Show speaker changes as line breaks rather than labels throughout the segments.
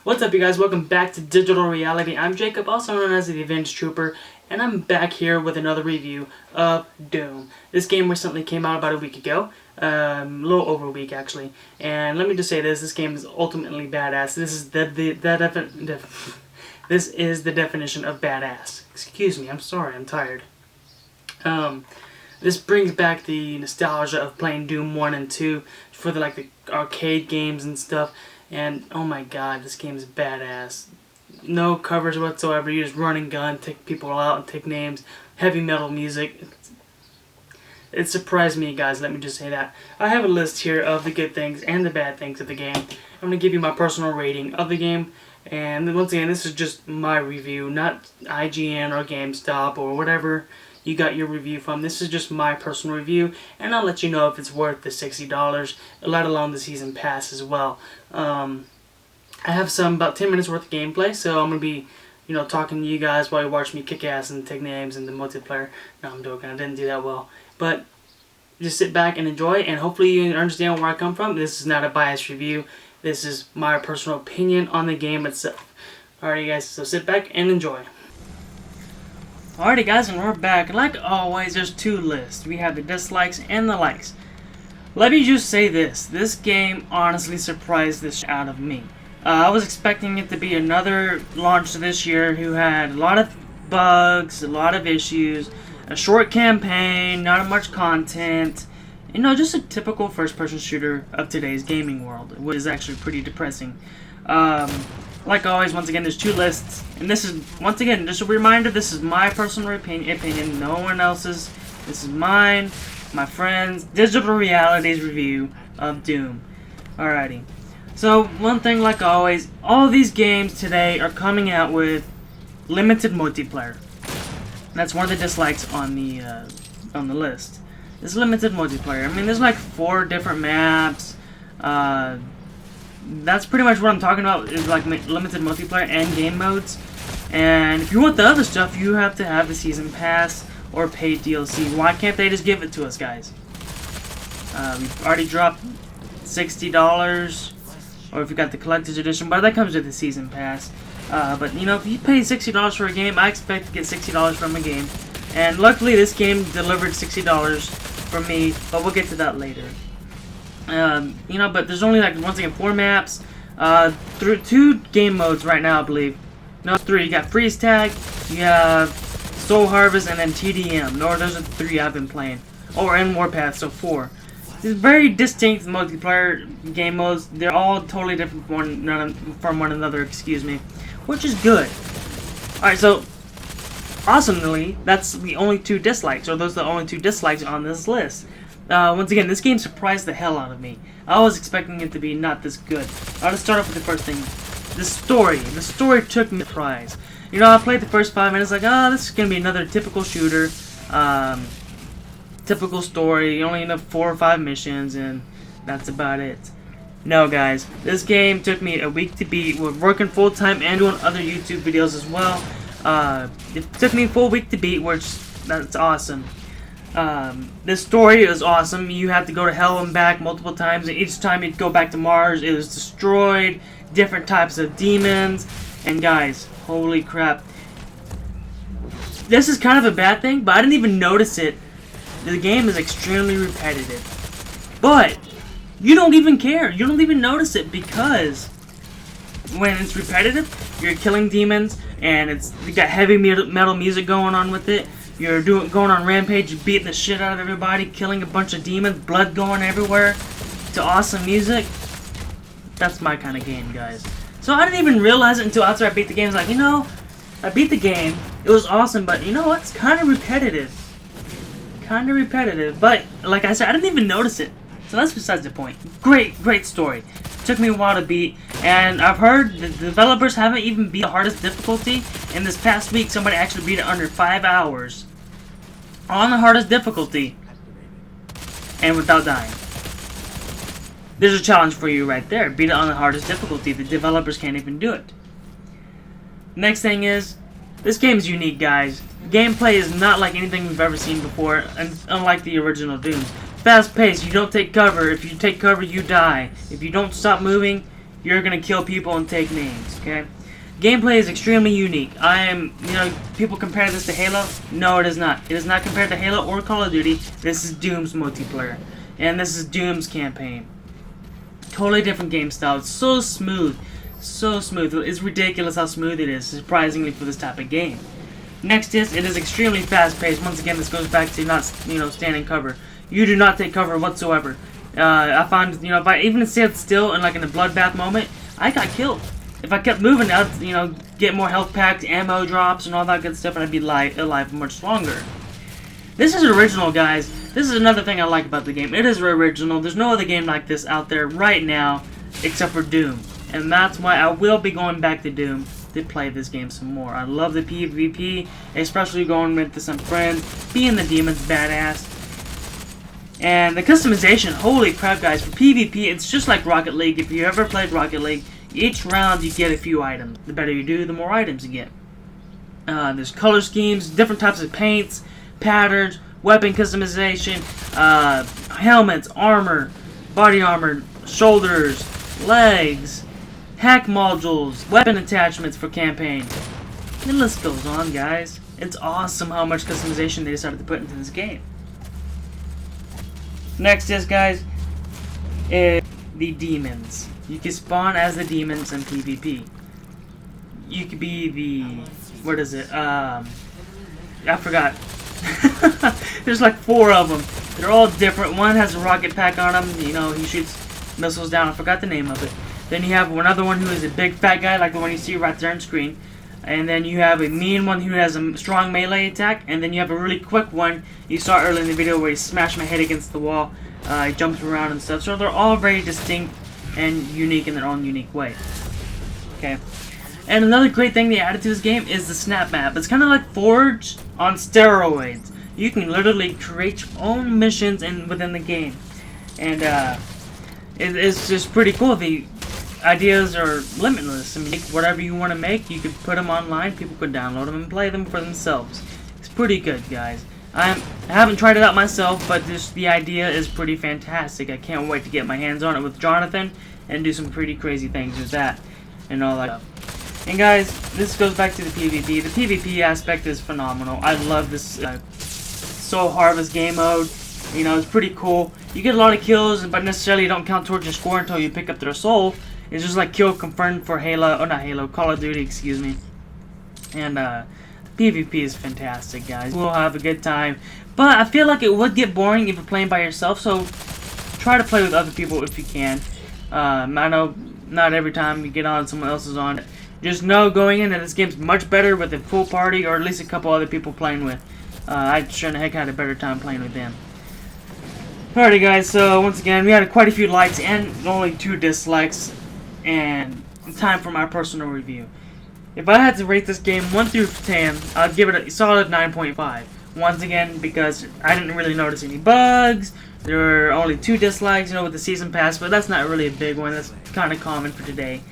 What's up, you guys? Welcome back to Digital Reality. I'm Jacob, also known as the Avenged Trooper, and I'm back here with another review of Doom. This game recently came out about a week ago, a little over a week actually, and let me just say this game is ultimately badass. This is the definition of badass. Excuse me, I'm sorry, I'm tired. This brings back the nostalgia of playing Doom 1 and 2 for the arcade games and stuff. And oh my god, this game is badass. No covers whatsoever. You just run and gun, take people out and take names. Heavy metal music. It surprised me, guys. Let me just say that. I have a list here of the good things and the bad things of the game. I'm going to give you my personal rating of the game. And once again, this is just my review, not IGN or GameStop or whatever you got your review from. This is just my personal review, and I'll let you know if it's worth the $60, let alone the season pass as well. I have about 10 minutes worth of gameplay, so I'm gonna be, talking to you guys while you watch me kick ass and take names in the multiplayer. No, I'm joking. I didn't do that well, but just sit back and enjoy, and hopefully you understand where I come from. This is not a biased review. This is my personal opinion on the game itself. Alrighty, guys. So sit back and enjoy. Alrighty, guys, and we're back. Like always, there's two lists. We have the dislikes and the likes. Let me just say this. This game honestly surprised the shit out of me. I was expecting it to be another launch this year who had a lot of bugs, a lot of issues, a short campaign, not much content. Just a typical first-person shooter of today's gaming world, which is actually pretty depressing. Like always, once again, there's two lists, and this is, once again, just a reminder, this is my personal opinion, no one else's. This is mine, my friends, Digital Reality's review of Doom. Alrighty. So, one thing, like always, all these games today are coming out with limited multiplayer. That's one of the dislikes on the list. It's limited multiplayer. I mean, there's like 4 different maps. That's pretty much what I'm talking about, is like limited multiplayer and game modes. And if you want the other stuff, you have to have the season pass or paid DLC. Why can't they just give it to us, guys? We've already dropped $60, or if you got the collector's edition, but that comes with the season pass. But if you pay $60 for a game, I expect to get $60 from a game. And luckily, this game delivered $60 for me, but we'll get to that later. But there's only, once again, 4 maps, through 2 game modes right now, I believe. No, 3. You got Freeze Tag, you have Soul Harvest, and then TDM. Those are the 3 I've been playing. And Warpath, so 4. These very distinct multiplayer game modes. They're all totally different from one another, which is good. Alright, so, awesomely, that's the only 2 dislikes, or those are the only 2 dislikes on this list. Once again, this game surprised the hell out of me. I was expecting it to be not this good. I'll just start off with the first thing. The story. The story took me by surprise. I played the first 5 minutes like, this is going to be another typical shooter. Typical story. You only end up 4 or 5 missions, and that's about it. No, guys. This game took me a week to beat. We're working full-time and doing other YouTube videos as well. It took me a full week to beat, that's awesome. This story is awesome. You have to go to hell and back multiple times, and each time you go back to Mars, it was destroyed. Different types of demons. And guys, holy crap. This is kind of a bad thing, but I didn't even notice it. The game is extremely repetitive. But you don't even care. You don't even notice it, because when it's repetitive, you're killing demons, and you got heavy metal music going on with it. You're going on rampage, beating the shit out of everybody, killing a bunch of demons, blood going everywhere, to awesome music. That's my kind of game, guys. So I didn't even realize it until after I beat the game. I was like, I beat the game. It was awesome, but you know what? It's kind of repetitive. But like I said, I didn't even notice it. So that's besides the point. Great story. Took me a while to beat, and I've heard the developers haven't even beat the hardest difficulty. In this past week, somebody actually beat it under 5 hours on the hardest difficulty, and without dying. There's a challenge for you right there. Beat it on the hardest difficulty. The developers can't even do it. Next thing is, this game's unique, guys. Gameplay is not like anything we've ever seen before, and unlike the original Doom. Fast paced, you don't take cover. If you take cover, you die. If you don't stop moving, you're gonna kill people and take names, okay? Gameplay is extremely unique. People compare this to Halo. No, it is not. It is not compared to Halo or Call of Duty. This is Doom's multiplayer. And this is Doom's campaign. Totally different game style. It's so smooth. So smooth. It's ridiculous how smooth it is, surprisingly, for this type of game. Next is, it is extremely fast-paced. Once again, this goes back to not, standing cover. You do not take cover whatsoever. I found, if I even stayed still in a bloodbath moment, I got killed. If I kept moving, I'd, get more health packs, ammo drops, and all that good stuff, and I'd be alive much longer. This is original, guys. This is another thing I like about the game. It is original. There's no other game like this out there right now, except for Doom. And that's why I will be going back to Doom to play this game some more. I love the PvP, especially going with some friends, being the demon's badass. And the customization, holy crap, guys, for PvP, it's just like Rocket League. If you ever played Rocket League, each round you get a few items. The better you do, the more items you get. There's color schemes, different types of paints, patterns, weapon customization, helmets, armor, body armor, shoulders, legs, hack modules, weapon attachments for campaign. The list goes on, guys. It's awesome how much customization they decided to put into this game. Next is, guys, is the demons. You can spawn as the demons in PvP. You could be the... what is it? I forgot. There's like 4 of them. They're all different. One has a rocket pack on him. He shoots missiles down. I forgot the name of it. Then you have another one who is a big fat guy, like the one you see right there on screen. And then you have a mean one who has a strong melee attack. And then you have a really quick one you saw earlier in the video where he smashed my head against the wall. He jumps around and stuff. So they're all very distinct and unique in their own unique way. Okay. And another great thing they added to this game is the snap map. It's kind of like Forge on steroids. You can literally create your own missions within the game. And it's just pretty cool. The ideas are limitless. I mean, make whatever you want to make, you could put them online, people could download them and play them for themselves. It's pretty good, guys. I haven't tried it out myself, but just the idea is pretty fantastic. I can't wait to get my hands on it with Jonathan and do some pretty crazy things with that and all that stuff. And guys, this goes back to the PvP. The PvP aspect is phenomenal. I love this Soul Harvest game mode. It's pretty cool. You get a lot of kills, but necessarily you don't count towards your score until you pick up their soul. It's just like kill confirmed for Call of Duty, excuse me. And PvP is fantastic, guys. We'll have a good time. But I feel like it would get boring if you're playing by yourself, so try to play with other people if you can. I know not every time you get on, someone else is on. Just know going in that this game's much better with a full party or at least a couple other people playing with. I sure the heck had a better time playing with them. Alrighty, guys, so once again, we had quite a few likes and only 2 dislikes. And time for my personal review. If I had to rate this game 1 through 10, I'd give it a solid 9.5. Once again, because I didn't really notice any bugs. There were only 2 dislikes, with the season pass, but that's not really a big one. That's kind of common for today.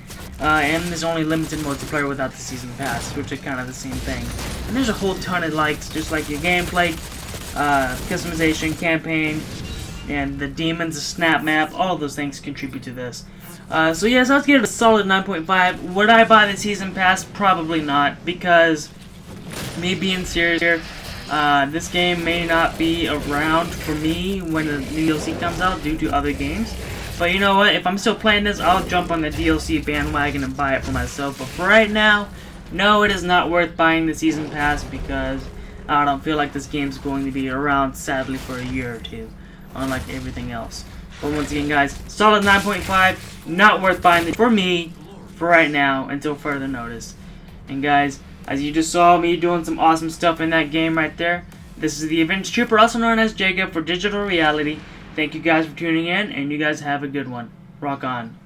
And there's only limited multiplayer without the season pass, which are kind of the same thing. And there's a whole ton of likes, just like your gameplay, customization, campaign, and the demons, the snap map. All of those things contribute to this. So yes, I'll give it a solid 9.5. Would I buy the season pass? Probably not, because me being serious here, this game may not be around for me when the new DLC comes out due to other games. But you know what? If I'm still playing this, I'll jump on the DLC bandwagon and buy it for myself. But for right now, no, it is not worth buying the season pass because I don't feel like this game's going to be around, sadly, for a year or 2, unlike everything else. But once again, guys, solid 9.5. Not worth buying for me for right now until further notice. And guys, as you just saw me doing some awesome stuff in that game right there, this is the Avenged Trooper, also known as Jacob for Digital Reality. Thank you guys for tuning in, and you guys have a good one. Rock on.